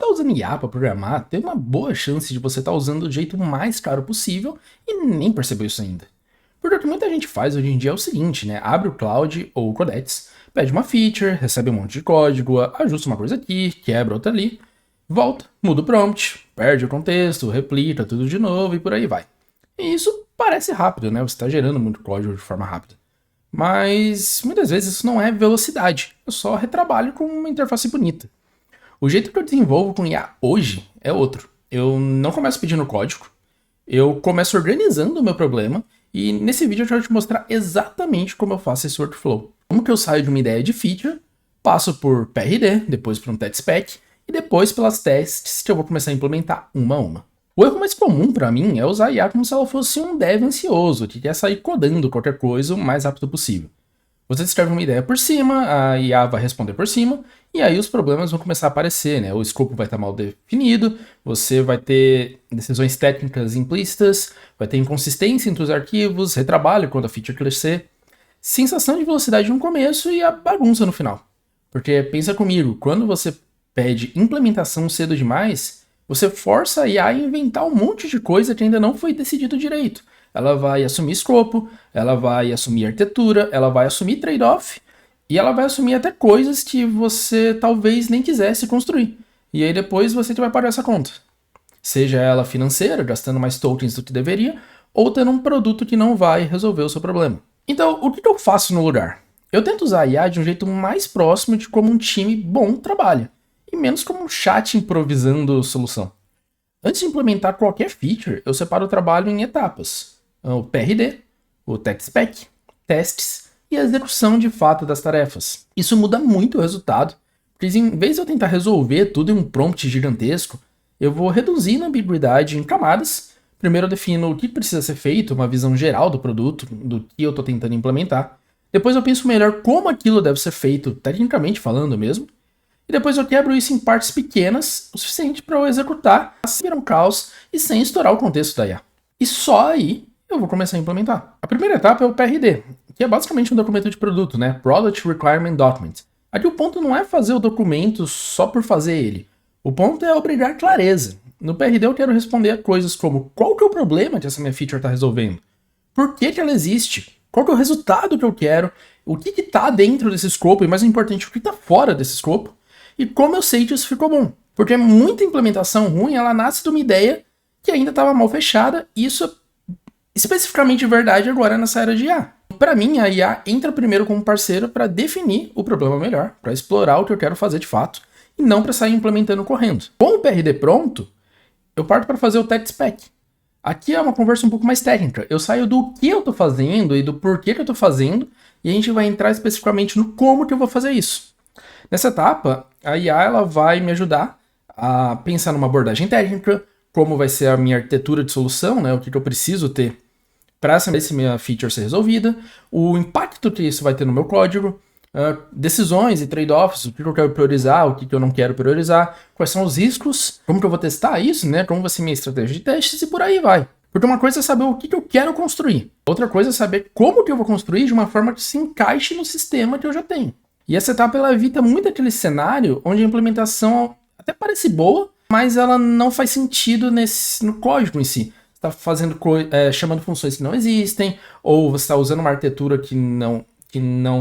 está usando IA para programar, tem uma boa chance de você estar usando do jeito mais caro possível e nem percebeu isso ainda. Porque o que muita gente faz hoje em dia é o seguinte, né? Abre o Cloud ou o Codex, pede uma feature, recebe um monte de código, ajusta uma coisa aqui, quebra outra ali, volta, muda o prompt, perde o contexto, replica tudo de novo e por aí vai. E isso parece rápido, né? Você está gerando muito código de forma rápida. Mas muitas vezes isso não é velocidade, eu só retrabalho com uma interface bonita. O jeito que eu desenvolvo com IA hoje é outro. Eu não começo pedindo código, eu começo organizando o meu problema e nesse vídeo eu quero te mostrar exatamente como eu faço esse workflow. Como que eu saio de uma ideia de feature, passo por PRD, depois por um test spec e depois pelas tests que eu vou começar a implementar uma a uma. O erro mais comum para mim é usar a IA como se ela fosse um dev ansioso que quer sair codando qualquer coisa o mais rápido possível. Você escreve uma ideia por cima, a IA vai responder por cima, e aí os problemas vão começar a aparecer, né? O escopo vai estar mal definido, você vai ter decisões técnicas implícitas, vai ter inconsistência entre os arquivos, retrabalho quando a feature crescer, sensação de velocidade no começo e a bagunça no final. Porque pensa comigo, quando você pede implementação cedo demais, você força a IA a inventar um monte de coisa que ainda não foi decidido direito. Ela vai assumir escopo, ela vai assumir arquitetura, ela vai assumir trade-off e ela vai assumir até coisas que você talvez nem quisesse construir. E aí depois você que vai pagar essa conta. Seja ela financeira, gastando mais tokens do que deveria, ou tendo um produto que não vai resolver o seu problema. Então, o que eu faço no lugar? Eu tento usar a IA de um jeito mais próximo de como um time bom trabalha, e menos como um chat improvisando solução. Antes de implementar qualquer feature, eu separo o trabalho em etapas. O PRD, o tech spec, testes e a execução de fato das tarefas. Isso muda muito o resultado, porque em vez de eu tentar resolver tudo em um prompt gigantesco, eu vou reduzindo a ambiguidade em camadas. Primeiro eu defino o que precisa ser feito, uma visão geral do produto, do que eu estou tentando implementar. Depois eu penso melhor como aquilo deve ser feito, tecnicamente falando mesmo. E depois eu quebro isso em partes pequenas, o suficiente para eu executar, sem virar um caos e sem estourar o contexto da IA. E só aí eu vou começar a implementar. A primeira etapa é o PRD, que é basicamente um documento de produto, né? Product Requirement Document. Aqui o ponto não é fazer o documento só por fazer ele. O ponto é obrigar clareza. No PRD eu quero responder a coisas como qual que é o problema que essa minha feature está resolvendo? Por que ela existe? Qual que é o resultado que eu quero? O que está dentro desse escopo? E mais importante, o que está fora desse escopo? E como eu sei que isso ficou bom? Porque muita implementação ruim, ela nasce de uma ideia que ainda estava mal fechada, e isso é especificamente verdade agora nessa era de IA. Para mim, a IA entra primeiro como parceiro para definir o problema melhor, para explorar o que eu quero fazer de fato, e não para sair implementando correndo. Com o PRD pronto, eu parto para fazer o tech spec. Aqui é uma conversa um pouco mais técnica. Eu saio do que eu estou fazendo e do porquê que eu estou fazendo, e a gente vai entrar especificamente no como que eu vou fazer isso. Nessa etapa, a IA ela vai me ajudar a pensar numa abordagem técnica, como vai ser a minha arquitetura de solução, né, o que eu preciso ter para essa minha feature ser resolvida, o impacto que isso vai ter no meu código, decisões e trade-offs, o que eu quero priorizar, o que eu não quero priorizar, quais são os riscos, como que eu vou testar isso, né, como vai ser minha estratégia de testes e por aí vai. Porque uma coisa é saber o que eu quero construir, outra coisa é saber como que eu vou construir de uma forma que se encaixe no sistema que eu já tenho. E essa etapa ela evita muito aquele cenário onde a implementação até parece boa, mas ela não faz sentido no código em si. Você está fazendo chamando funções que não existem, ou você está usando uma arquitetura que não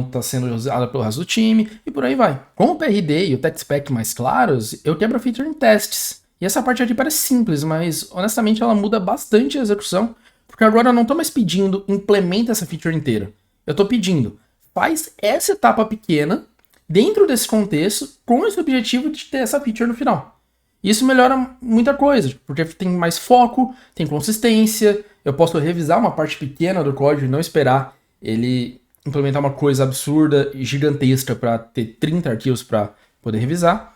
está sendo usada pelo resto do time, e por aí vai. Com o PRD e o tech spec mais claros, eu quebro a feature em testes. E essa parte aqui parece simples, mas honestamente ela muda bastante a execução, porque agora eu não estou mais pedindo implementa essa feature inteira. Eu estou pedindo faz essa etapa pequena dentro desse contexto com esse objetivo de ter essa feature no final. Isso melhora muita coisa, porque tem mais foco, tem consistência, eu posso revisar uma parte pequena do código e não esperar ele implementar uma coisa absurda e gigantesca para ter 30 arquivos para poder revisar.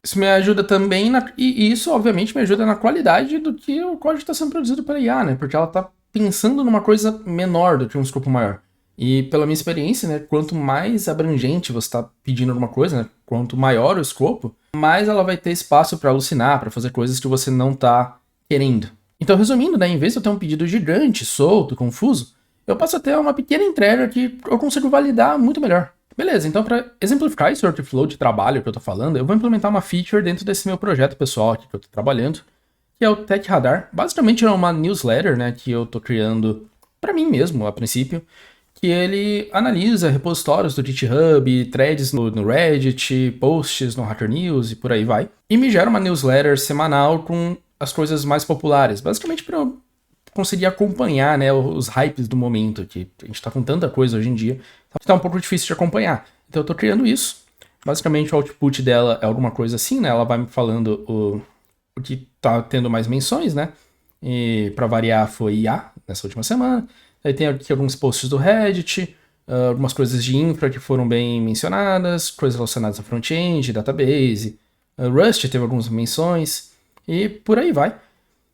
Isso me ajuda também, e isso obviamente me ajuda na qualidade do que o código está sendo produzido pela IA, né? Porque ela está pensando numa coisa menor do que um escopo maior. E pela minha experiência, né, quanto mais abrangente você está pedindo alguma coisa, né, quanto maior o escopo, mais ela vai ter espaço para alucinar, para fazer coisas que você não está querendo. Então, resumindo, né, em vez de eu ter um pedido gigante, solto, confuso, eu passo a ter uma pequena entrega que eu consigo validar muito melhor. Beleza, então para exemplificar esse workflow de trabalho que eu tô falando, eu vou implementar uma feature dentro desse meu projeto pessoal aqui que eu tô trabalhando, que é o Tech Radar. Basicamente é uma newsletter, né, que eu tô criando para mim mesmo, a princípio, que ele analisa repositórios do GitHub, threads no Reddit, posts no Hacker News e por aí vai, e me gera uma newsletter semanal com as coisas mais populares, basicamente para eu conseguir acompanhar, né, os hypes do momento, que a gente tá com tanta coisa hoje em dia, que tá um pouco difícil de acompanhar. Então eu tô criando isso. Basicamente o output dela é alguma coisa assim, né? Ela vai me falando o que tá tendo mais menções, né? E para variar foi IA nessa última semana. Aí tem aqui alguns posts do Reddit, algumas coisas de infra que foram bem mencionadas, coisas relacionadas a front-end, database, Rust teve algumas menções e por aí vai.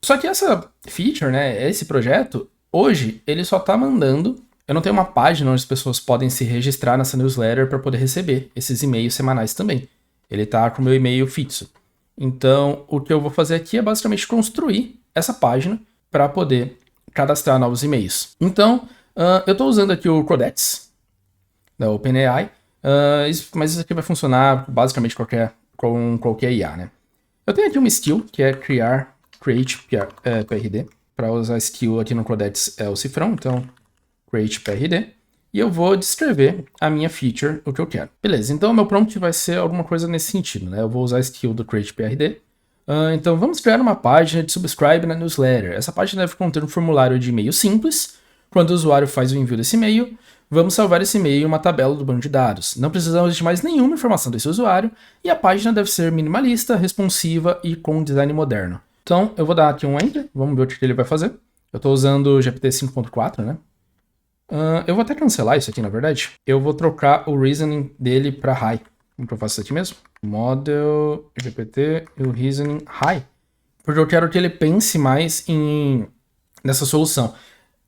Só que essa feature, né, esse projeto, hoje ele só tá mandando. Eu não tenho uma página onde as pessoas podem se registrar nessa newsletter para poder receber esses e-mails semanais também. Ele tá com o meu e-mail fixo. Então, o que eu vou fazer aqui é basicamente construir essa página para poder cadastrar novos e-mails. Então, eu estou usando aqui o Codex da OpenAI, mas isso aqui vai funcionar basicamente com qualquer IA, né? Eu tenho aqui uma skill que é create PRD. Para usar a skill aqui no Codex é o cifrão, então create PRD. E eu vou descrever a minha feature, o que eu quero. Beleza, então o meu prompt vai ser alguma coisa nesse sentido, né? Eu vou usar a skill do create PRD. Então vamos criar uma página de subscribe na newsletter. Essa página deve conter um formulário de e-mail simples. Quando o usuário faz o envio desse e-mail, vamos salvar esse e-mail em uma tabela do banco de dados. Não precisamos de mais nenhuma informação desse usuário e a página deve ser minimalista, responsiva e com design moderno. Então eu vou dar aqui um enter, vamos ver o que ele vai fazer. Eu estou usando o GPT 5.4, né? Eu vou até cancelar isso aqui, na verdade. Eu vou trocar o reasoning dele para high. Como que eu faço isso aqui mesmo? Model, GPT e o reasoning high. Porque eu quero que ele pense mais nessa solução.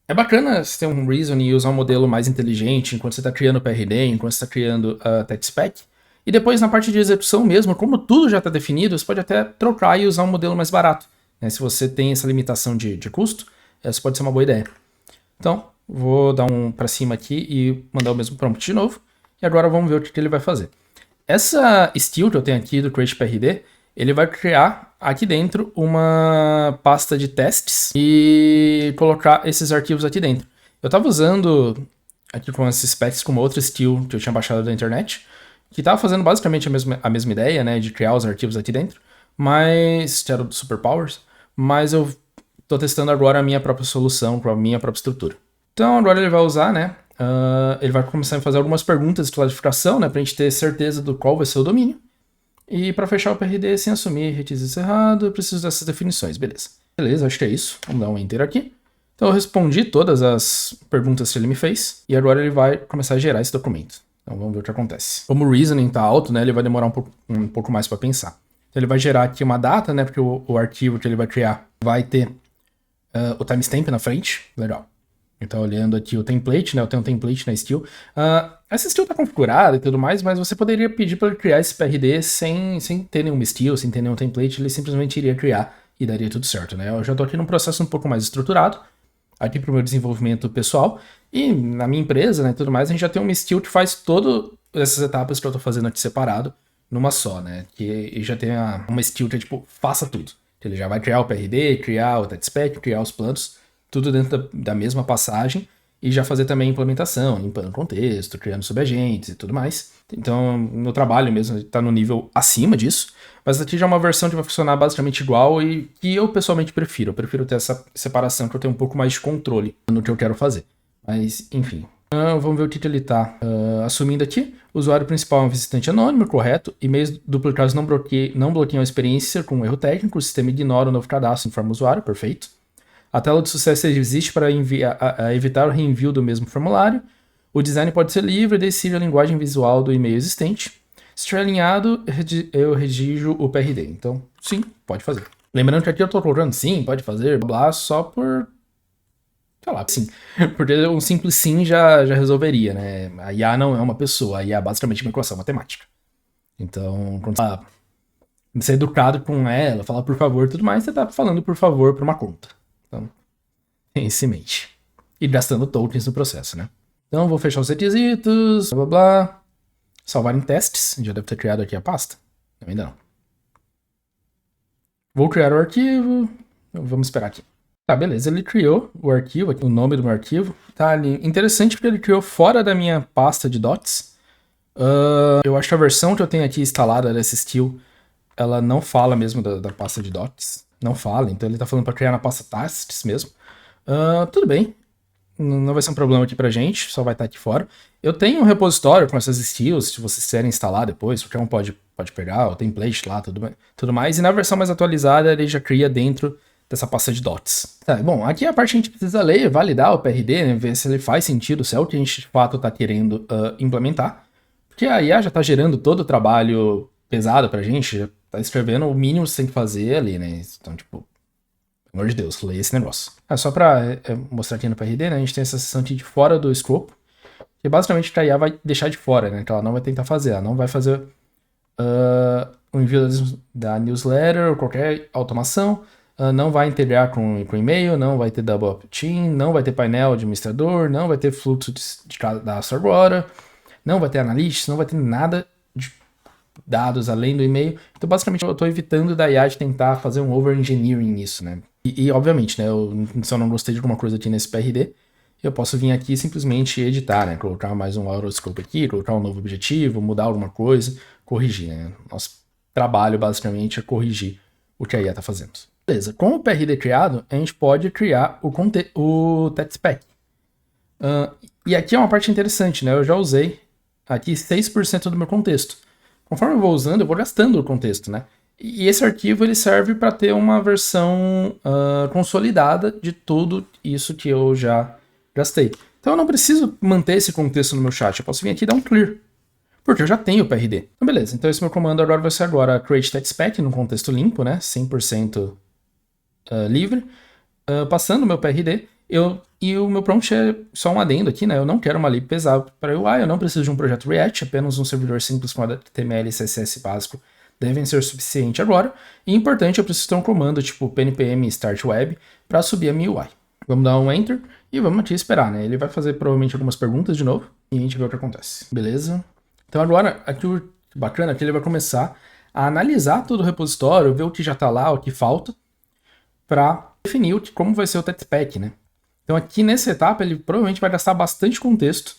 É bacana você ter um reasoning e usar um modelo mais inteligente enquanto você está criando o PRD, enquanto você está criando a tech spec. E depois na parte de execução mesmo, como tudo já está definido, você pode até trocar e usar um modelo mais barato. Né? Se você tem essa limitação de custo, essa pode ser uma boa ideia. Então, vou dar um para cima aqui e mandar o mesmo prompt de novo. E agora vamos ver o que ele vai fazer. Essa skill que eu tenho aqui do Create PRD, ele vai criar aqui dentro uma pasta de testes e colocar esses arquivos aqui dentro. Eu estava usando aqui com esses specs com uma outra skill que eu tinha baixado da internet, que estava fazendo basicamente a mesma ideia, né, de criar os arquivos aqui dentro, mas que era do Superpowers, mas eu estou testando agora a minha própria solução com a minha própria estrutura. Então agora ele vai usar, né? Ele vai começar a fazer algumas perguntas de classificação, né? Pra gente ter certeza do qual vai ser o domínio. E para fechar o PRD sem assumir requisitos errados, eu preciso dessas definições, beleza. Beleza, acho que é isso. Vamos dar um enter aqui. Então eu respondi todas as perguntas que ele me fez. E agora ele vai começar a gerar esse documento. Então vamos ver o que acontece. Como o reasoning tá alto, né? Ele vai demorar um pouco mais para pensar. Então ele vai gerar aqui uma data, né? Porque o arquivo que ele vai criar vai ter o timestamp na frente. Legal. Então, olhando aqui o template, né? Eu tenho um template na skill. Essa skill tá configurada e tudo mais, mas você poderia pedir para ele criar esse PRD sem ter nenhuma skill, sem ter nenhum template, ele simplesmente iria criar e daria tudo certo, né? Eu já tô aqui num processo um pouco mais estruturado, aqui pro meu desenvolvimento pessoal, e na minha empresa, né, tudo mais, a gente já tem uma skill que faz todas essas etapas que eu tô fazendo aqui separado, numa só, né? Que já tem uma skill que é tipo, faça tudo. Ele já vai criar o PRD, criar o TechSpec, criar os planos, tudo dentro da mesma passagem, e já fazer também a implementação, limpando o contexto, criando subagentes e tudo mais. Então, meu trabalho mesmo está no nível acima disso, mas aqui já é uma versão que vai funcionar basicamente igual e que eu pessoalmente prefiro. Eu prefiro ter essa separação, que eu tenho um pouco mais de controle no que eu quero fazer. Mas, enfim. Vamos ver o que ele está assumindo aqui. O usuário principal é um visitante anônimo, correto. E-mails duplicados não bloqueiam a experiência com um erro técnico. O sistema ignora o novo cadastro, informa o usuário, perfeito. A tela de sucesso existe para evitar o reenvio do mesmo formulário. O design pode ser livre, decide a linguagem visual do e-mail existente. Se estiver alinhado, eu redijo o PRD. Então, sim, pode fazer. Lembrando que aqui eu estou colocando sim, pode fazer, blá, só por... sei lá, sim. Porque um simples sim já resolveria, né? A IA não é uma pessoa, a IA é basicamente uma equação matemática. Então, quando você é educado com ela, fala por favor e tudo mais, você está falando por favor para uma conta. Então, tem isso em mente. E gastando tokens no processo, né? Então, vou fechar os requisitos, blá blá blá. Salvar em testes, já deve ter criado aqui a pasta. Não, ainda não. Vou criar o arquivo, vamos esperar aqui. Tá, beleza, ele criou o arquivo, aqui, o nome do meu arquivo. Tá ali, interessante porque ele criou fora da minha pasta de docs. Eu acho que a versão que eu tenho aqui instalada dessa skill, ela não fala mesmo da pasta de docs. Não fala, então ele tá falando para criar na pasta tasks mesmo. Tudo bem, não vai ser um problema aqui pra gente, só vai estar aqui fora. Eu tenho um repositório com essas skills, se vocês quiserem instalar depois, qualquer um pode pegar, o template lá, tudo mais. E na versão mais atualizada ele já cria dentro dessa pasta de docs. Tá, bom, aqui a parte que a gente precisa ler, validar o PRD, né, ver se ele faz sentido, se é o que a gente de fato está querendo implementar. Porque a IA já está gerando todo o trabalho pesado pra gente, já tá escrevendo o mínimo que você tem que fazer ali, né? Então, tipo, pelo amor de Deus, leia esse negócio. Só pra mostrar aqui no PRD, né, a gente tem essa seção aqui de fora do escopo, que basicamente a IA vai deixar de fora, né, que ela não vai tentar fazer, ela não vai fazer o envio da newsletter ou qualquer automação, não vai integrar com e-mail, não vai ter double opt-in, não vai ter painel administrador, não vai ter fluxo de cadastro agora, não vai ter analytics, não vai ter nada de dados além do e-mail. Então, basicamente, eu estou evitando da IA de tentar fazer um over-engineering nisso, né? E obviamente, né, se eu não gostei de alguma coisa aqui nesse PRD, eu posso vir aqui e simplesmente editar, né? Colocar mais um autoscope aqui, colocar um novo objetivo, mudar alguma coisa, corrigir, né? Nosso trabalho, basicamente, é corrigir o que a IA está fazendo. Beleza, com o PRD criado, a gente pode criar o TechSpec. E aqui é uma parte interessante, né? Eu já usei aqui 6% do meu contexto. Conforme eu vou usando, eu vou gastando o contexto, né? E esse arquivo ele serve para ter uma versão consolidada de tudo isso que eu já gastei. Então eu não preciso manter esse contexto no meu chat, eu posso vir aqui e dar um clear, porque eu já tenho o PRD. Então beleza, então esse meu comando agora vai ser create TechSpec num contexto limpo, né? 100% livre, passando o meu PRD. E o meu prompt é só um adendo aqui, né? Eu não quero uma lib pesada para UI, eu não preciso de um projeto React, apenas um servidor simples com HTML e CSS básico devem ser suficiente agora. E importante, eu preciso ter um comando tipo pnpm start web para subir a minha UI. Vamos dar um enter e vamos aqui esperar, né? Ele vai fazer provavelmente algumas perguntas de novo e a gente vê o que acontece. Beleza? Então agora, aqui o bacana é que ele vai começar a analisar todo o repositório, ver o que já está lá, o que falta, para definir como vai ser o TechSpec, né? Então aqui nessa etapa ele provavelmente vai gastar bastante contexto.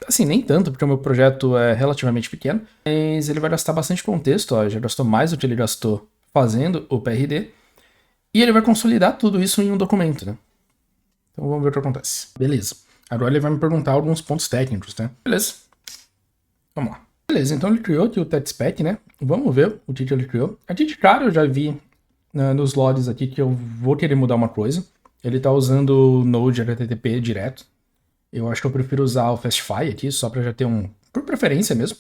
Assim, nem tanto, porque o meu projeto é relativamente pequeno, mas ele vai gastar bastante contexto, ó, já gastou mais do que ele gastou fazendo o PRD, e ele vai consolidar tudo isso em um documento, né? Então vamos ver o que acontece. Beleza. Agora ele vai me perguntar alguns pontos técnicos, né? Beleza. Vamos lá. Beleza, então ele criou aqui o TechSpec, né? Vamos ver o que ele criou. Aqui de cara eu já vi nos logs aqui que eu vou querer mudar uma coisa. Ele tá usando o Node HTTP direto. Eu acho que eu prefiro usar o Fastify aqui, só para já ter por preferência mesmo.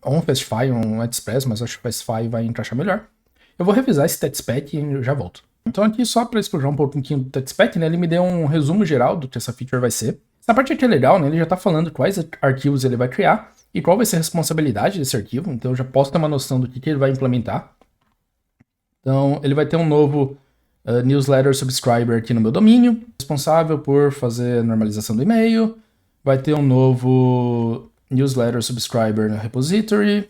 Ou um Fastify, um Express, mas acho que o Fastify vai encaixar melhor. Eu vou revisar esse TechSpec e eu já volto. Então aqui, só para explorar um pouquinho do TechSpec, né, ele me deu um resumo geral do que essa feature vai ser. Essa parte aqui é legal, né, ele já tá falando quais arquivos ele vai criar e qual vai ser a responsabilidade desse arquivo, então eu já posso ter uma noção do que ele vai implementar. Então ele vai ter um novo newsletter subscriber aqui no meu domínio, responsável por fazer a normalização do e-mail. Vai ter um novo newsletter subscriber no repository,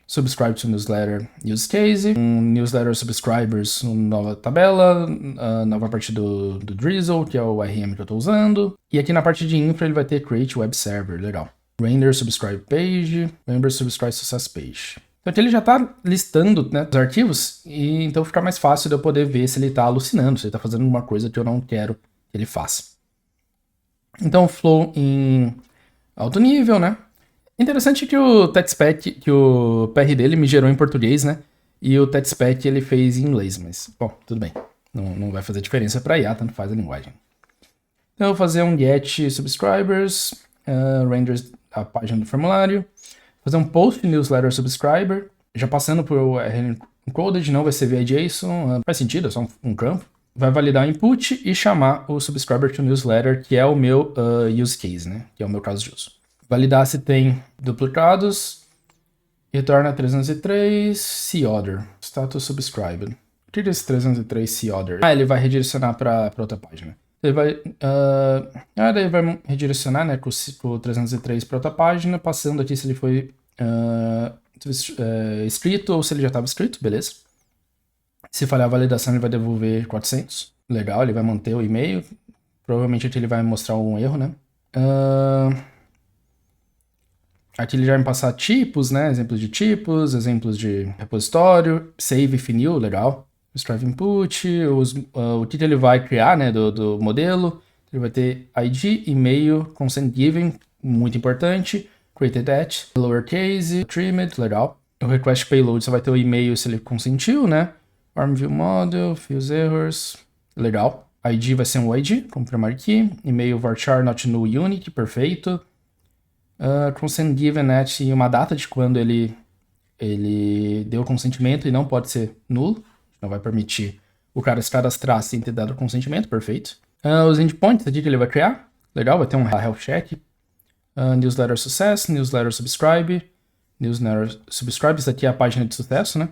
subscribe to newsletter use case, um newsletter subscribers, uma nova tabela, nova parte do Drizzle, que é o RM que eu estou usando. E aqui na parte de infra ele vai ter create web server, legal. Render subscribe page, member subscribe success page. Então aqui ele já está listando, né, os arquivos, e então fica mais fácil de eu poder ver se ele está alucinando, se ele está fazendo alguma coisa que eu não quero que ele faça. Então o flow em alto nível, né? Interessante que o TechSpec, que o PR dele me gerou em português, né? E o TechSpec ele fez em inglês, mas, bom, tudo bem. Não vai fazer diferença para IA, tanto faz a linguagem. Então eu vou fazer um get subscribers, render a página do formulário, fazer um post newsletter subscriber, já passando por URL encoded, não vai ser via JSON, faz sentido, é só um campo. Vai validar o input e chamar o subscriber to newsletter, que é o meu use case, né? Que é o meu caso de uso. Validar se tem duplicados, retorna 303, see other, status subscribed. O que é esse 303 see other? Ele vai redirecionar para outra página. Ele vai, daí vai redirecionar, né, com o 303 para outra página, passando aqui se ele foi escrito ou se ele já estava escrito, beleza. Se falhar a validação, ele vai devolver 400. Legal, ele vai manter o e-mail. Provavelmente aqui ele vai mostrar um erro, né? Aqui ele já vai me passar tipos, né? Exemplos de tipos, exemplos de repositório, save finiu, legal. Strive input, o que ele vai criar, né, do modelo. Ele vai ter ID, e-mail, consent given, muito importante. Created at, lowercase, trimmed, legal. O request payload, você vai ter o e-mail se ele consentiu, né? Arm view model, fuse errors, legal. ID vai ser um ID, confirmar aqui. E-mail varchar not null unique, perfeito. Consent given at e uma data de quando ele deu consentimento e não pode ser nulo. Não vai permitir o cara se cadastrar sem ter dado consentimento, perfeito. Os endpoints aqui que ele vai criar, legal, vai ter um health check. Newsletter success, newsletter subscribe. Newsletter subscribe, isso aqui é a página de sucesso, né?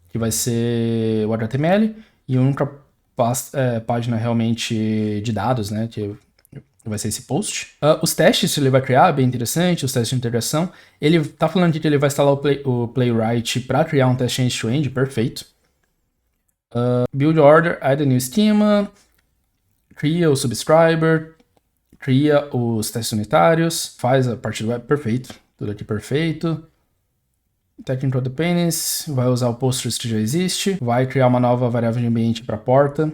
Que vai ser o HTML e a única página realmente de dados, né? Que vai ser esse post. Os testes que ele vai criar, bem interessante, os testes de integração. Ele tá falando aqui que ele vai instalar o Playwright para criar um teste end-to-end, perfeito. Build order, add a new schema, cria o subscriber, cria os testes unitários, faz a parte do web, perfeito. Tudo aqui perfeito. Technical dependency, vai usar o Postgres que já existe, vai criar uma nova variável de ambiente para a porta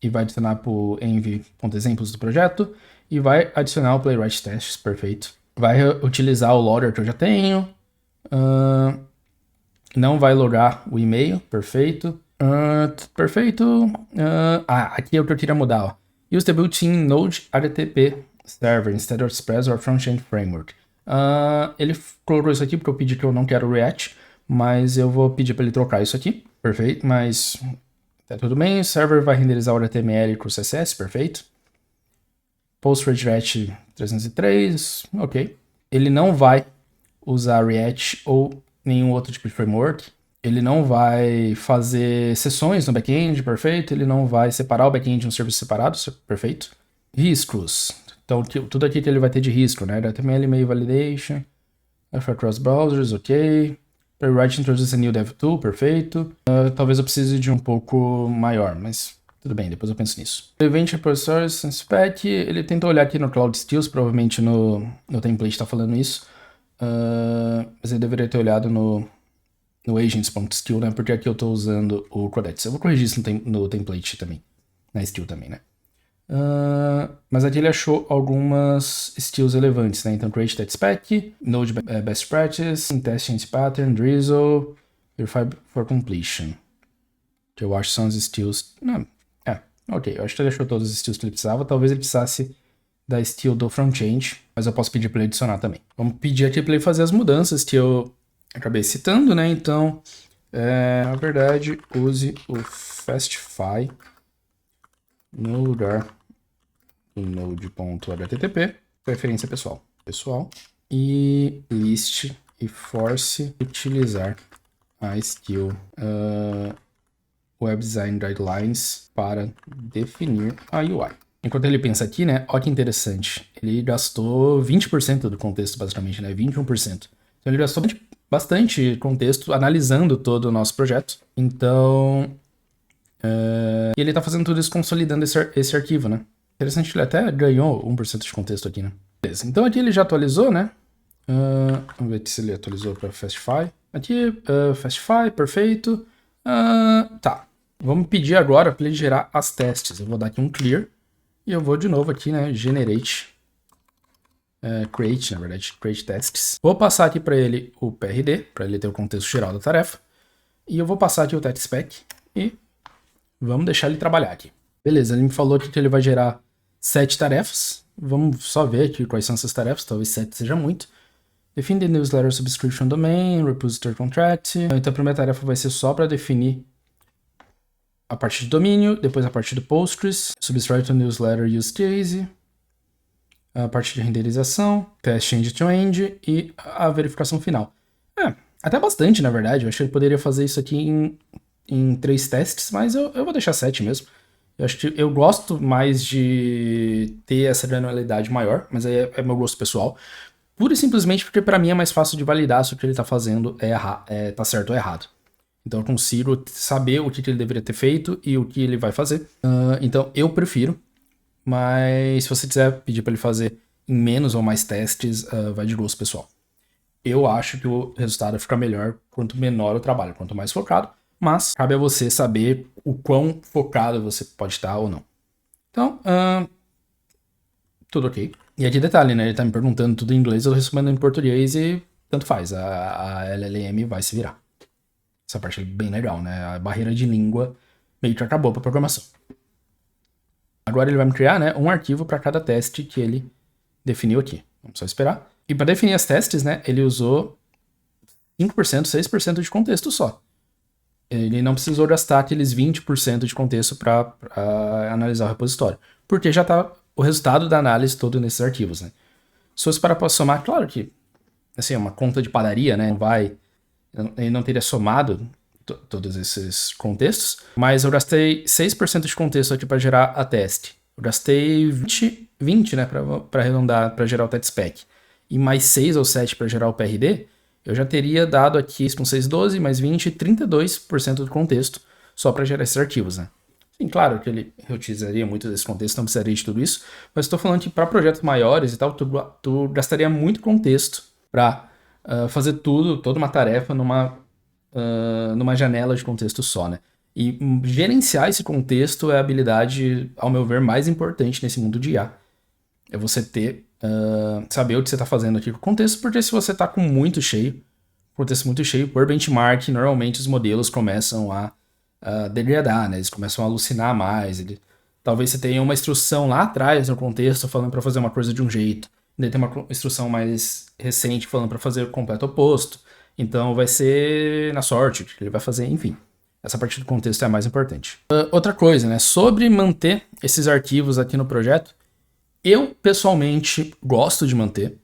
e vai adicionar para o env.exemplos do projeto e vai adicionar o playwright tests, perfeito. Vai utilizar o loader que eu já tenho, não vai logar o e-mail, perfeito. Perfeito. Aqui é o que eu queria mudar, ó. Use the built-in Node HTTP server instead of Express or front-end framework. Ele colocou isso aqui porque eu pedi que eu não quero React, mas eu vou pedir para ele trocar isso aqui, perfeito, mas tá tudo bem. O server vai renderizar o HTML com o CSS, perfeito. Post-Redirect 303, ok. Ele não vai usar React ou nenhum outro tipo de framework. Ele não vai fazer sessões no back-end, perfeito. Ele não vai separar o back-end de um serviço separado, perfeito. Riscos. Então, tudo aqui que ele vai ter de risco, né? HTML, email validation, for cross browsers, ok. Playwright introduz a new dev tool, perfeito. Talvez eu precise de um pouco maior, mas tudo bem, depois eu penso nisso. Event Repositories Spec, ele tentou olhar aqui no Cloud Stills, provavelmente no template tá falando isso. Mas ele deveria ter olhado no agents.still, né? Porque aqui eu tô usando o Codets. Eu vou corrigir isso no template também, na Still também, né? Mas aqui ele achou algumas skills relevantes, né? Então, create that spec, Node best practice, test change pattern, drizzle, verify for completion. Que eu acho que são as skills. Ok, eu acho que ele achou todas as skills que ele precisava. Talvez ele precisasse da skill do front-end, mas eu posso pedir para ele adicionar também. Vamos pedir aqui para ele fazer as mudanças que eu acabei citando, né? Então, na verdade, use o Fastify no lugar do node.http, preferência pessoal, e list e force utilizar a skill Web Design Guidelines para definir a UI. Enquanto ele pensa aqui, né, olha que interessante, ele gastou 20% do contexto, basicamente, né, 21%. Então ele gastou bastante contexto analisando todo o nosso projeto. Então, e ele tá fazendo tudo isso consolidando esse arquivo, né? Interessante que ele até ganhou 1% de contexto aqui, né? Beleza, então aqui ele já atualizou, né? Vamos ver se ele atualizou para Fastify. Aqui, Fastify, perfeito. Tá, vamos pedir agora para ele gerar as testes. Eu vou dar aqui um clear e eu vou de novo aqui, né? Generate, create, na verdade, create tests. Vou passar aqui para ele o PRD, para ele ter o contexto geral da tarefa. E eu vou passar aqui o test spec e vamos deixar ele trabalhar aqui. Beleza, ele me falou aqui que ele vai gerar 7 tarefas. Vamos só ver aqui quais são essas tarefas, talvez 7 seja muito. Define the newsletter subscription domain, repository contract. Então a primeira tarefa vai ser só para definir a parte de domínio, depois a parte do Postgres, subscribe to newsletter use case, a parte de renderização, teste end-to-end e a verificação final. Até bastante, na verdade. Eu acho que ele poderia fazer isso aqui em 3 testes, mas eu vou deixar 7 mesmo. Eu acho que eu gosto mais de ter essa granularidade maior, mas aí é meu gosto pessoal. Pura e simplesmente porque para mim é mais fácil de validar se o que ele tá fazendo tá certo ou errado. Então eu consigo saber o que ele deveria ter feito e o que ele vai fazer. Então eu prefiro, mas se você quiser pedir para ele fazer em menos ou mais testes, vai de gosto pessoal. Eu acho que o resultado fica melhor quanto menor o trabalho, quanto mais focado, mas cabe a você saber o quão focado você pode estar ou não. Então, tudo ok. E aqui detalhe, né? Ele tá me perguntando tudo em inglês, eu respondendo em português e tanto faz, a LLM vai se virar. Essa parte é bem legal, né? A barreira de língua meio que acabou para programação. Agora ele vai me criar, né, um arquivo para cada teste que ele definiu aqui. Vamos só esperar. E para definir as testes, né, ele usou 5%, 6% de contexto só. Ele não precisou gastar aqueles 20% de contexto para analisar o repositório, porque já está o resultado da análise todo nesses arquivos, né? Se fosse para somar, claro que assim, é uma conta de padaria, né? Ele não teria somado todos esses contextos, mas eu gastei 6% de contexto aqui para gerar a teste. Eu gastei 20 né, para arredondar, para gerar o test spec, e mais 6 ou 7 para gerar o PRD, eu já teria dado aqui com 612 mais 20, 32% do contexto só para gerar esses arquivos, né? Sim, claro que ele reutilizaria muito desse contexto, não precisaria de tudo isso, mas estou falando que para projetos maiores e tal, tu gastaria muito contexto para fazer toda uma tarefa numa janela de contexto só, né? E gerenciar esse contexto é a habilidade, ao meu ver, mais importante nesse mundo de IA. É você saber o que você está fazendo aqui com o contexto, porque se você está com contexto muito cheio, por benchmark, normalmente os modelos começam a degradar, né? Eles começam a alucinar mais. Talvez você tenha uma instrução lá atrás no contexto falando para fazer uma coisa de um jeito. Daí tem uma instrução mais recente falando para fazer o completo oposto. Então vai ser na sorte o que ele vai fazer, enfim. Essa parte do contexto é a mais importante. Outra coisa, né? Sobre manter esses arquivos aqui no projeto, eu pessoalmente gosto de manter,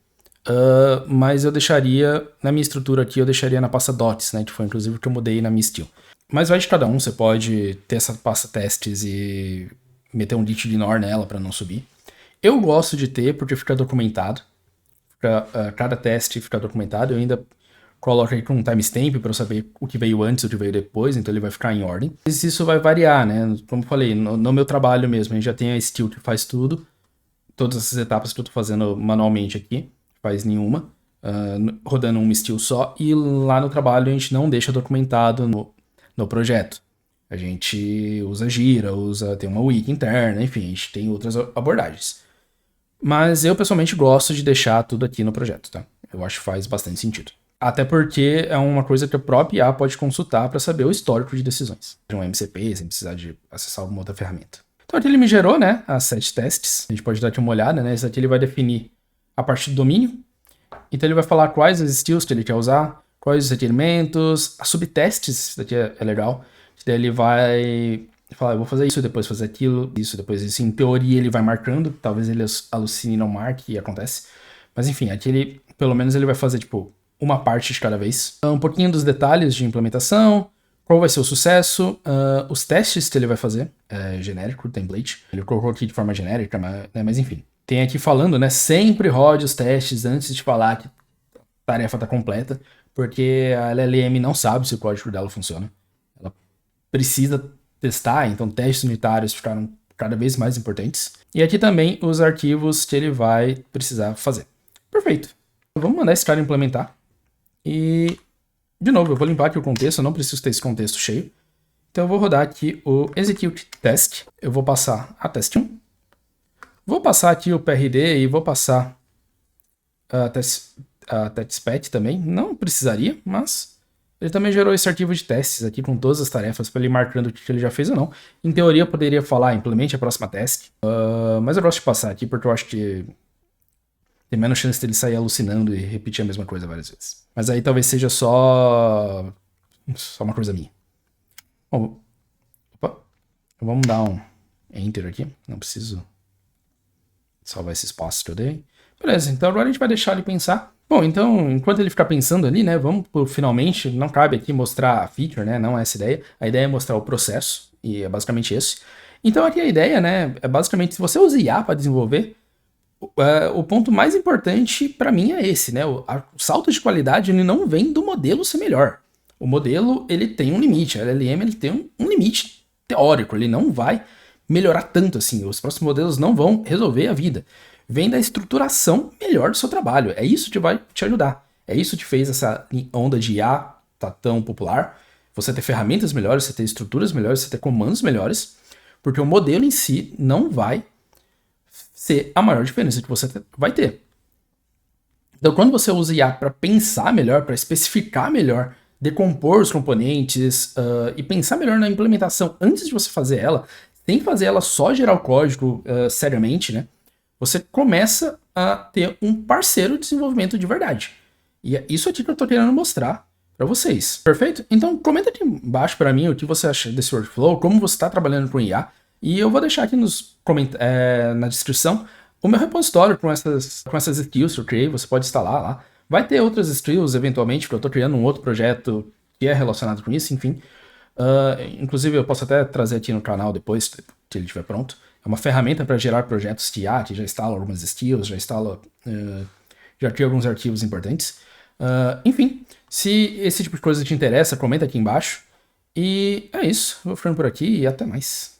mas eu deixaria, na minha estrutura aqui, eu deixaria na pasta dots, né? Que foi inclusive o que eu mudei na minha steel. Mas vai de cada um, você pode ter essa pasta testes e meter um git ignore nela para não subir. Eu gosto de ter porque fica documentado. Cada teste fica documentado. Eu ainda coloco aqui com um timestamp para eu saber o que veio antes e o que veio depois, então ele vai ficar em ordem. Mas isso vai variar, né? Como eu falei, no meu trabalho mesmo, a gente já tem a Steel que faz tudo. Todas essas etapas que eu tô fazendo manualmente aqui, faz nenhuma, rodando uma Steel só. E lá no trabalho a gente não deixa documentado no projeto. A gente usa Gira, tem uma wiki interna, enfim, a gente tem outras abordagens. Mas eu pessoalmente gosto de deixar tudo aqui no projeto, tá? Eu acho que faz bastante sentido. Até porque é uma coisa que a própria IA pode consultar para saber o histórico de decisões. Um MCP, sem precisar de acessar alguma outra ferramenta. Então aqui ele me gerou, né, as 7 testes. A gente pode dar aqui uma olhada, né? Esse aqui ele vai definir a parte do domínio. Então ele vai falar quais as skills que ele quer usar, quais os requerimentos, as subtestes, isso daqui é legal. Daí ele vai falar, eu vou fazer isso, depois fazer aquilo, isso, depois isso. Em teoria ele vai marcando, talvez ele alucine e não marque e acontece. Mas enfim, aqui ele, pelo menos ele vai fazer, tipo, uma parte de cada vez. Um pouquinho dos detalhes de implementação, qual vai ser o sucesso, os testes que ele vai fazer, genérico, template. Ele colocou aqui de forma genérica, mas enfim. Tem aqui falando, né, sempre rode os testes antes de falar que a tarefa está completa, porque a LLM não sabe se o código dela funciona. Ela precisa testar, então testes unitários ficaram cada vez mais importantes. E aqui também os arquivos que ele vai precisar fazer. Perfeito. Vamos mandar esse cara implementar. E, de novo, eu vou limpar aqui o contexto, eu não preciso ter esse contexto cheio. Então eu vou rodar aqui o execute test. Eu vou passar a test 1. Vou passar aqui o PRD e vou passar a testpad também. Não precisaria, mas ele também gerou esse arquivo de testes aqui com todas as tarefas para ele marcando o que ele já fez ou não. Em teoria eu poderia falar implemente a próxima task, mas eu gosto de passar aqui porque eu acho que tem menos chance dele sair alucinando e repetir a mesma coisa várias vezes. Mas aí talvez seja só uma coisa minha. Bom, vamos dar um enter aqui. Não preciso salvar esse espaço que eu dei. Beleza, então agora a gente vai deixar ele pensar. Bom, então, enquanto ele ficar pensando ali, né, vamos pro finalmente. Não cabe aqui mostrar a feature, né, não é essa a ideia. A ideia é mostrar o processo, e é basicamente esse. Então aqui a ideia, né, é basicamente, se você usa IA para desenvolver, o ponto mais importante para mim é esse, né? O salto de qualidade ele não vem do modelo ser melhor. O modelo ele tem um limite, a LLM ele tem um limite teórico, ele não vai melhorar tanto assim. Os próximos modelos não vão resolver a vida. Vem da estruturação melhor do seu trabalho. É isso que vai te ajudar. É isso que fez essa onda de IA tá tão popular. Você ter ferramentas melhores, você ter estruturas melhores, você ter comandos melhores, porque o modelo em si não vai ser a maior diferença que você vai ter. Então, quando você usa IA para pensar melhor, para especificar melhor, decompor os componentes e pensar melhor na implementação antes de você fazer ela, sem fazer ela só gerar o código seriamente, né? Você começa a ter um parceiro de desenvolvimento de verdade. E é isso aqui que eu tô querendo mostrar para vocês. Perfeito? Então comenta aqui embaixo para mim o que você acha desse workflow, como você está trabalhando com IA, e eu vou deixar aqui na descrição o meu repositório com essas skills que eu criei, você pode instalar lá. Vai ter outras skills eventualmente, porque eu estou criando um outro projeto que é relacionado com isso, enfim. Inclusive eu posso até trazer aqui no canal depois, que ele estiver pronto. É uma ferramenta para gerar projetos de IA, que já instala algumas skills, já cria alguns arquivos importantes. Enfim, se esse tipo de coisa te interessa, comenta aqui embaixo. E é isso, vou ficando por aqui e até mais.